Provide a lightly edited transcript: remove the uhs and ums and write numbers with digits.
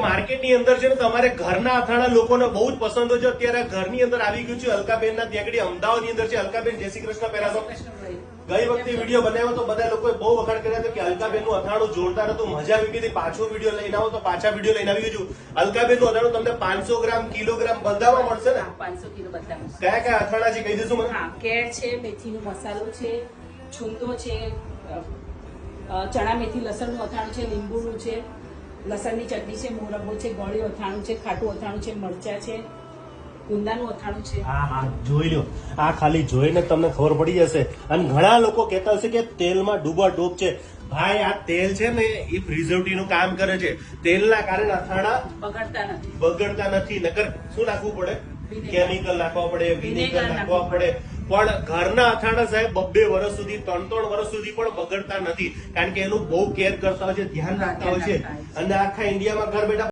માર્કેટની અંદર છે ને તમારે ઘરના અથાણા લોકોને બહુ જ પસંદ હોય છે. અત્યારે ઘરની અંદર આવી ગયું છે અલકાબેનના ત્યાં અમદાવાદની અંદર છે. અલકાબેન, જય શ્રી કૃષ્ણ. પહેલા તો ગઈ વખતે વિડીયો બનાવ્યો તો બધા લોકોએ બહુ વખાણ કર્યા હતા કે અલકાબેનનું અથાણું જોરદાર હતું, મજા આવી ગઈ. પાછો વિડીયો લઈને આવો તો પાછા વિડીયો લઈને આવી ગયું. અલકાબેનનું અથાણું તમને 500 ગ્રામ, કિલોગ્રામ બધામાં મળશે ને? 500 કિલો બધા. કયા કયા અથાણા છે કહી દેશું મને? હા, કેળ છે, મેથીનો મસાલો છે, છુંદો છે, ચણા મેથી લસણનું અથાણું છે, લીંબુનું છે, લસણની ચટણી છે, મોરબ્બો છે, ગળ્યું અથાણું છે, ખાટું અથાણું છે, મરચા છે, ગુંદાનું અથાણું છે. હા, જોઈ લો. આ ખાલી જોઈને તમને ખબર પડી જશે. અને ઘણા લોકો કહેતા હશે કે તેલમાં ડૂબાડૂબ છે. ભાઈ, આ તેલ છે ને એ પ્રિઝર્વેટિવ નું કામ કરે છે. તેલના કારણે અથાણા બગડતા નથી. નકર શું નાખવું પડે? કેમિકલ નાખવા પડે, વિનેગર નાખવા પડે. પણ ઘરના અથાણા સાહેબ 2 વર્ષ સુધી, 3 વર્ષ સુધી પણ બગડતા નથી. કારણ કે એનું બહુ કેર કરતા હોય છે, ધ્યાન રાખતા હોય છે. અને આખા ઇન્ડિયામાં ઘર બેઠા